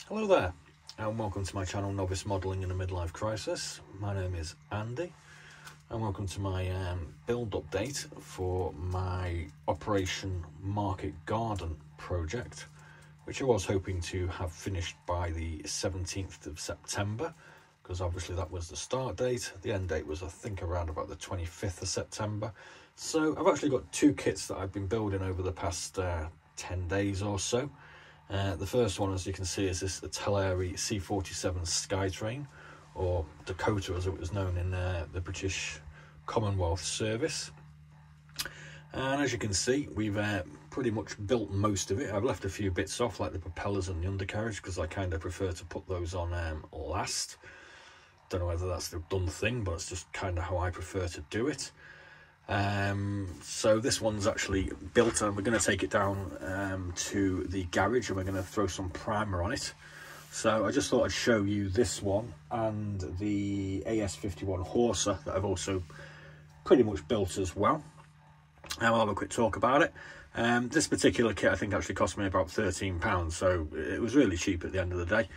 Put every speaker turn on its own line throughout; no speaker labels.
Hello there, and welcome to my channel Novice Modelling in a Midlife Crisis. My name is Andy, and welcome to my build update for my Operation Market Garden project, which I was hoping to have finished by the 17th of September, because obviously that was the start date. The end date was, I think, around about the 25th of September. So I've actually got two kits that I've been building over the past 10 days or so. The first one, as you can see, is this Teleri C47 Skytrain, or Dakota as it was known in the British Commonwealth Service. And as you can see, we've pretty much built most of it. I've left a few bits off, like the propellers and the undercarriage, because I kind of prefer to put those on last. Don't know whether that's the done thing, but it's just kind of how I prefer to do it. So this one's actually built, and we're going to take it down to the garage, and we're going to throw some primer on it. So I just thought I'd show you this one and the AS51 Horsa that I've also pretty much built as well, and we'll have a quick talk about it. This particular kit I think actually cost me about £13, so it was really cheap at the end of the day.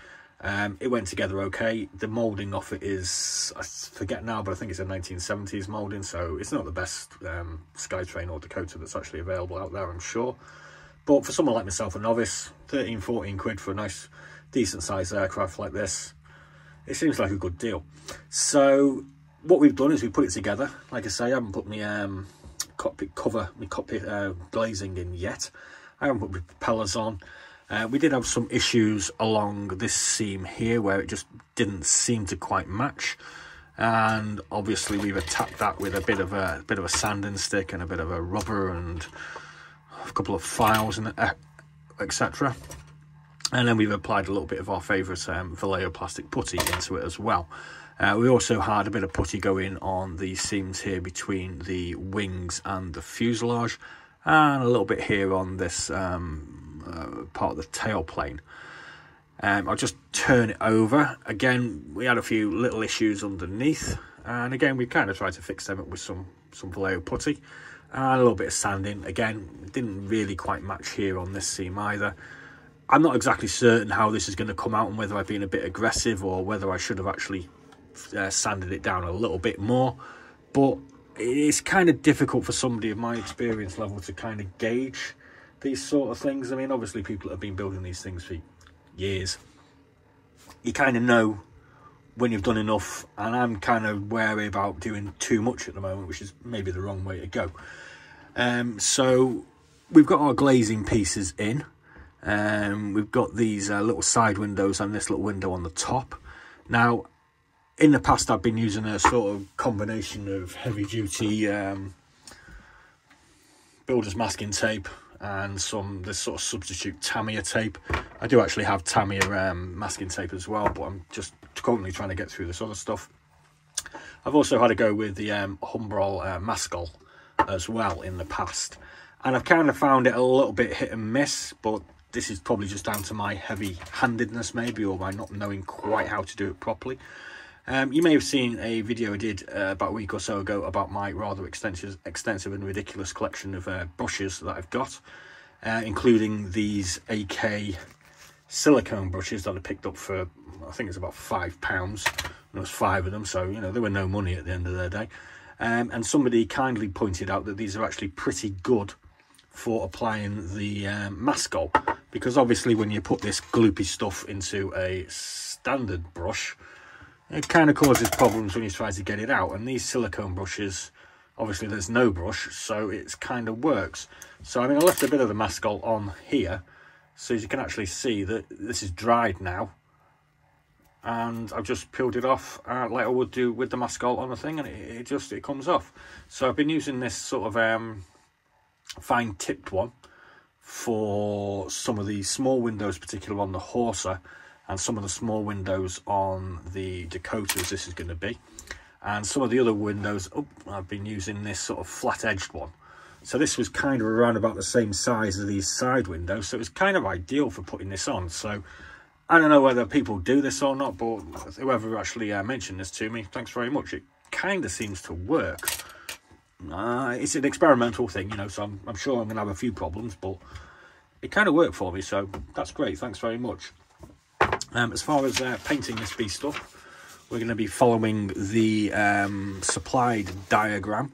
It went together okay. The moulding off it is, I forget now, but I think it's a 1970s moulding, so it's not the best Skytrain or Dakota that's actually available out there, I'm sure. But for someone like myself, a novice, 13-14 quid for a nice decent sized aircraft like this, it seems like a good deal. So what we've done is we put it together. Like I say, I haven't put my cockpit cover, my cockpit glazing in yet. I haven't put my propellers on. We did have some issues along this seam here where it just didn't seem to quite match, and obviously we've attacked that with a bit of a sanding stick and a bit of a rubber and a couple of files and etc. And then we've applied a little bit of our favourite Vallejo plastic putty into it as well. We also had a bit of putty going on the seams here between the wings and the fuselage, and a little bit here on this part of the tailplane. I'll just turn it over. Again, we had a few little issues underneath, and again we kind of tried to fix them up with some Vallejo putty and a little bit of sanding. Again, it didn't really quite match here on this seam either. I'm not exactly certain how this is going to come out and whether I've been a bit aggressive or whether I should have actually sanded it down a little bit more, but it's kind of difficult for somebody of my experience level to kind of gauge these sort of things. I mean, obviously people that have been building these things for years, you kind of know when you've done enough, and I'm kind of wary about doing too much at the moment, which is maybe the wrong way to go. So we've got our glazing pieces in. We've got these little side windows and this little window on the top. Now, in the past I've been using a sort of combination of heavy duty builder's masking tape and this sort of substitute Tamiya tape. I do actually have Tamiya masking tape as well, but I'm just currently trying to get through this other stuff. I've also had a go with the Humbrol Maskell as well in the past, and I've kind of found it a little bit hit and miss, but this is probably just down to my heavy-handedness maybe, or my not knowing quite how to do it properly. You may have seen a video I did about a week or so ago about my rather extensive and ridiculous collection of brushes that I've got, including these AK silicone brushes that I picked up for, I think it's about £5. There was 5 of them, so you know they were no money at the end of the day. And somebody kindly pointed out that these are actually pretty good for applying the Maskell, because obviously when you put this gloopy stuff into a standard brush, it kind of causes problems when you try to get it out. And these silicone brushes, obviously there's no brush, so it kind of works. So I mean, I left a bit of the Maskell on here, so as you can actually see that this is dried now, and I've just peeled it off like I would do with the Maskell on the thing, and it comes off. So I've been using this sort of fine tipped one for some of these small windows, particularly on the Horsa, and some of the small windows on the Dakotas this is going to be. And some of the other windows, I've been using this sort of flat-edged one. So this was kind of around about the same size as these side windows, so it was kind of ideal for putting this on. So I don't know whether people do this or not, but whoever actually mentioned this to me, thanks very much. It kind of seems to work. It's an experimental thing, you know, so I'm sure I'm going to have a few problems, but it kind of worked for me, so that's great. Thanks very much. As far as painting this beast up, we're going to be following the supplied diagram,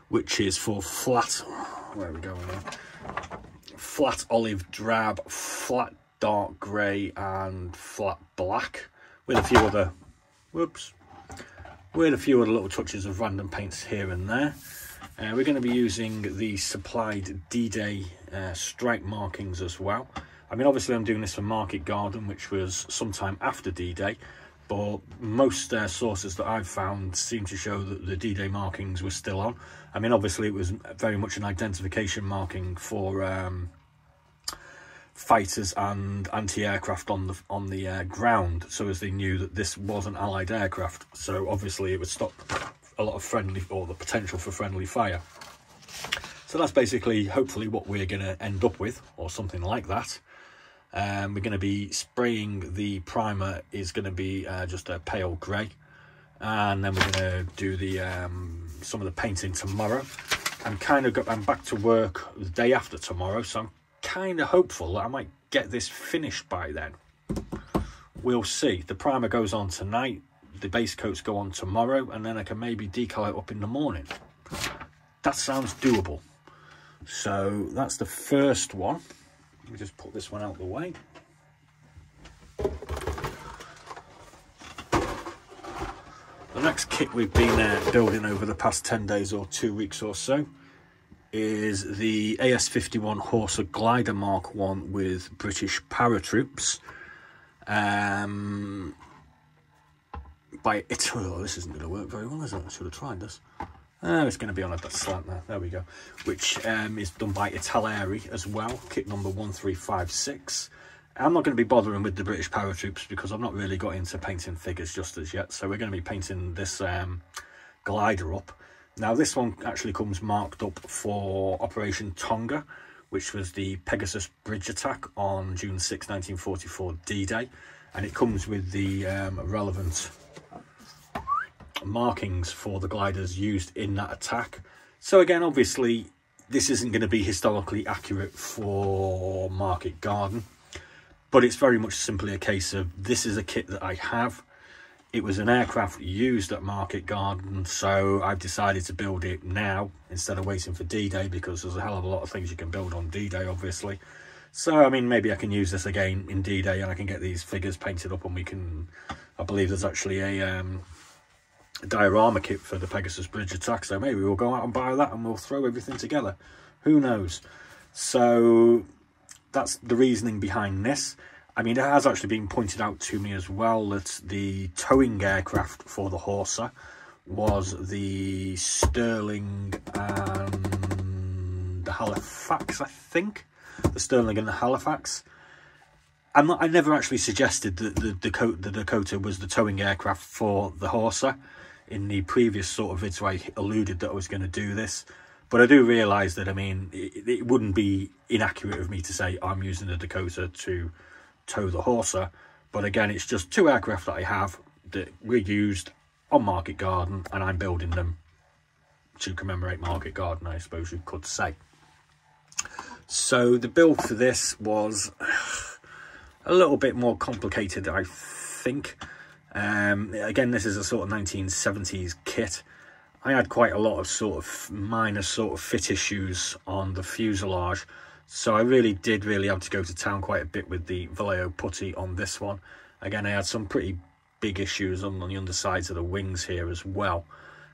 which is for flat, where are we going now? Flat olive drab, flat dark grey and flat black, with a few other, with a few other little touches of random paints here and there. We're going to be using the supplied D-Day stripe markings as well. I mean, obviously I'm doing this for Market Garden, which was sometime after D-Day, but most sources that I've found seem to show that the D-Day markings were still on. I mean, obviously it was very much an identification marking for fighters and anti-aircraft on the ground, so as they knew that this was an Allied aircraft. So obviously it would stop a lot of friendly, or the potential for friendly fire. So that's basically, hopefully, what we're going to end up with, or something like that. We're going to be spraying, the primer is going to be just a pale grey, and then we're going to do the some of the painting tomorrow. I'm back to work the day after tomorrow, so I'm kind of hopeful that I might get this finished by then. We'll see. The primer goes on tonight, the base coats go on tomorrow, and then I can maybe decal it up in the morning. That sounds doable. So that's the first one. Let me just put this one out of the way. The next kit we've been building over the past 10 days or 2 weeks or so is the AS51 Horsa Glider Mark 1 with British paratroops. By Italy. Oh, this isn't going to work very well, is it? I should have tried this. It's going to be on a slant there. There we go. Which is done by Italeri as well. Kit number 1356. I'm not going to be bothering with the British paratroops because I've not really got into painting figures just as yet. So we're going to be painting this glider up. Now this one actually comes marked up for Operation Tonga, which was the Pegasus bridge attack on June 6, 1944 D-Day. And it comes with the relevant markings for the gliders used in that attack. So again, obviously this isn't going to be historically accurate for Market Garden, but it's very much simply a case of, this is a kit that I have. It was an aircraft used at Market Garden, so I've decided to build it now instead of waiting for D-Day, because there's a hell of a lot of things you can build on D-Day, obviously. So I mean, maybe I can use this again in D-Day and I can get these figures painted up, and we can, I believe there's actually a diorama kit for the Pegasus bridge attack, so maybe we'll go out and buy that and we'll throw everything together. Who knows? So that's the reasoning behind this. I mean, it has actually been pointed out to me as well that the towing aircraft for the Horsa was the Sterling and the Halifax, I think. The Sterling and the Halifax. I never actually suggested that the Dakota was the towing aircraft for the Horsa. In the previous sort of vids where I alluded that I was going to do this. But I do realise that, I mean, it wouldn't be inaccurate of me to say I'm using the Dakota to tow the Horsa. But again, it's just two aircraft that I have that were used on Market Garden, and I'm building them to commemorate Market Garden, I suppose you could say. So the build for this was a little bit more complicated, I think. Again, this is a sort of 1970s kit. I had quite a lot of sort of minor sort of fit issues on the fuselage, so I did have to go to town quite a bit with the Vallejo putty on this one. Again, I had some pretty big issues on the undersides of the wings here as well.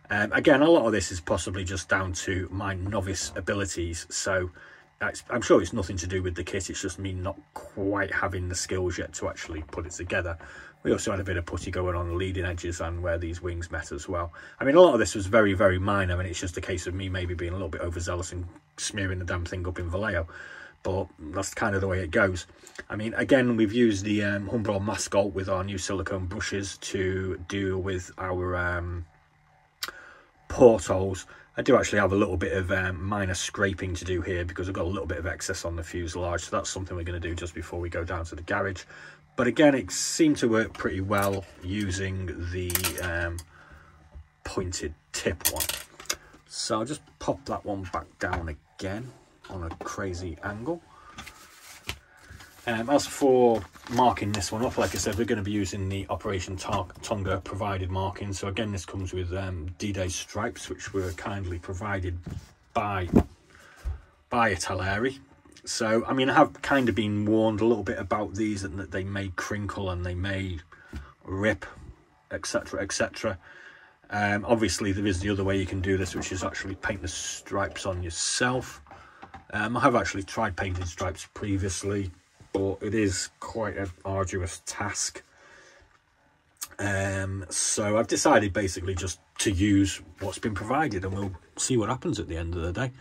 Again, a lot of this is possibly just down to my novice abilities, so I'm sure it's nothing to do with the kit. It's just me not quite having the skills yet to actually put it together. We also had a bit of putty going on the leading edges and where these wings met as well. I mean, a lot of this was very, very minor, and it's just a case of me maybe being a little bit overzealous and smearing the damn thing up in Vallejo. But that's kind of the way it goes. I mean, again, we've used the Humbrol Mascot with our new silicone brushes to deal with our portholes. I do actually have a little bit of minor scraping to do here because I've got a little bit of excess on the fuselage, so that's something we're going to do just before we go down to the garage. But again, it seemed to work pretty well using the pointed tip one. So I'll just pop that one back down again on a crazy angle. As for marking this one up, like I said, we're going to be using the Operation Tonga provided marking. So again, this comes with D-Day stripes, which were kindly provided by Italeri. So, I mean, I have kind of been warned a little bit about these, and that they may crinkle and they may rip, etc, etc. Obviously, there is the other way you can do this, which is actually paint the stripes on yourself. I have actually tried painting stripes previously, but it is quite an arduous task. So I've decided basically just to use what's been provided, and we'll see what happens at the end of the day.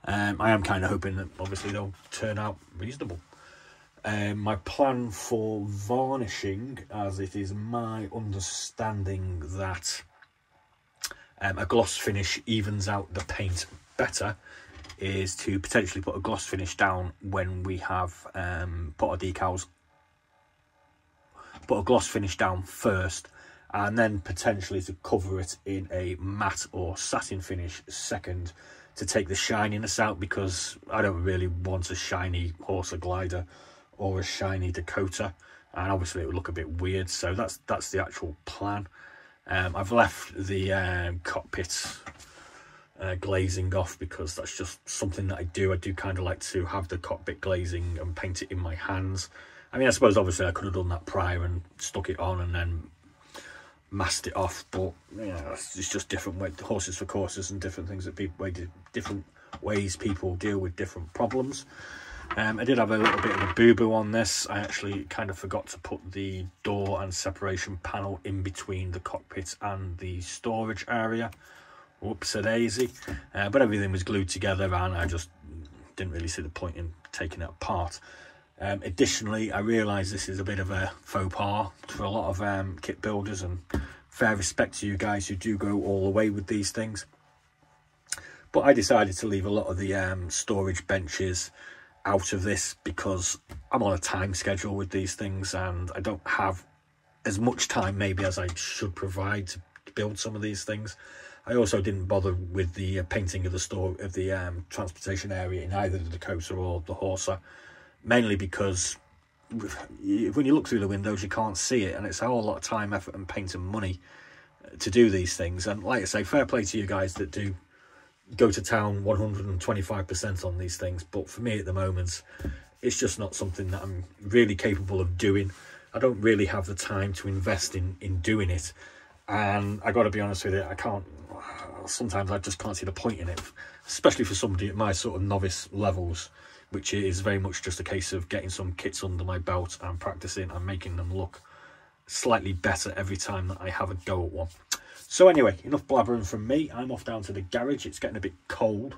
I am kind of hoping that obviously they'll turn out reasonable. My plan for varnishing, as it is my understanding that a gloss finish evens out the paint better, is to potentially put a gloss finish down when we have put our decals, put a gloss finish down first, and then potentially to cover it in a matte or satin finish second, to take the shininess out, because I don't really want a shiny Horsa glider or a shiny Dakota, and obviously it would look a bit weird. So that's the actual plan. I've left the cockpit glazing off, because that's just something that I do kind of like to have the cockpit glazing and paint it in my hands. I mean, I suppose obviously I could have done that prior and stuck it on and then masked it off, but you know, it's just different way, horses for courses, and different things that different ways people deal with different problems. I did have a little bit of a boo-boo on this. I actually kind of forgot to put the door and separation panel in between the cockpit and the storage area. Whoops-a-daisy. But everything was glued together, and I just didn't really see the point in taking it apart. Additionally, I realise this is a bit of a faux pas for a lot of kit builders, and fair respect to you guys who do go all the way with these things. But I decided to leave a lot of the storage benches out of this, because I'm on a time schedule with these things, and I don't have as much time maybe as I should provide to build some of these things. I also didn't bother with the painting of the transportation area in either the Dakota or the Horsa, mainly because when you look through the windows you can't see it, and it's a whole lot of time, effort and paint and money to do these things. And like I say, fair play to you guys that do go to town 125% on these things, but for me at the moment it's just not something that I'm really capable of doing. I don't really have the time to invest in doing it, and I got to be honest with you, sometimes I just can't see the point in it, especially for somebody at my sort of novice levels, which is very much just a case of getting some kits under my belt and practicing and making them look slightly better every time that I have a go at one. So anyway, enough blabbering from me. I'm off down to the garage. It's getting a bit cold,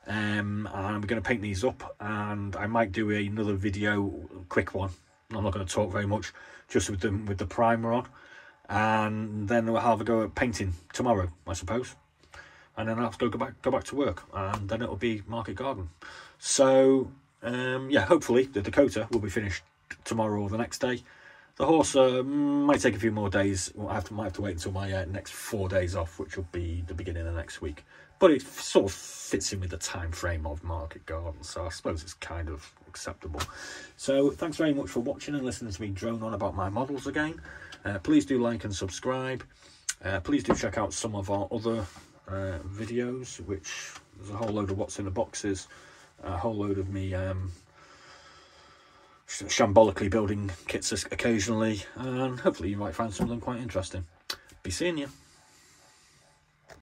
and we're going to paint these up, and I might do another video, quick one. I'm not going to talk very much, just with the primer on, and then we'll have a go at painting tomorrow, I suppose, and then I'll have to go back to work, and then it'll be Market Garden. So yeah, hopefully the Dakota will be finished tomorrow or the next day. The horse might take a few more days. Might have to wait until my next 4 days off, which will be the beginning of next week. But it sort of fits in with the time frame of Market Garden, so I suppose it's kind of acceptable. So thanks very much for watching and listening to me drone on about my models again. Please do like and subscribe. Please do check out some of our other videos, which there's a whole load of what's in the boxes, a whole load of me shambolically building kits occasionally, and hopefully you might find some of them quite interesting. Be seeing you.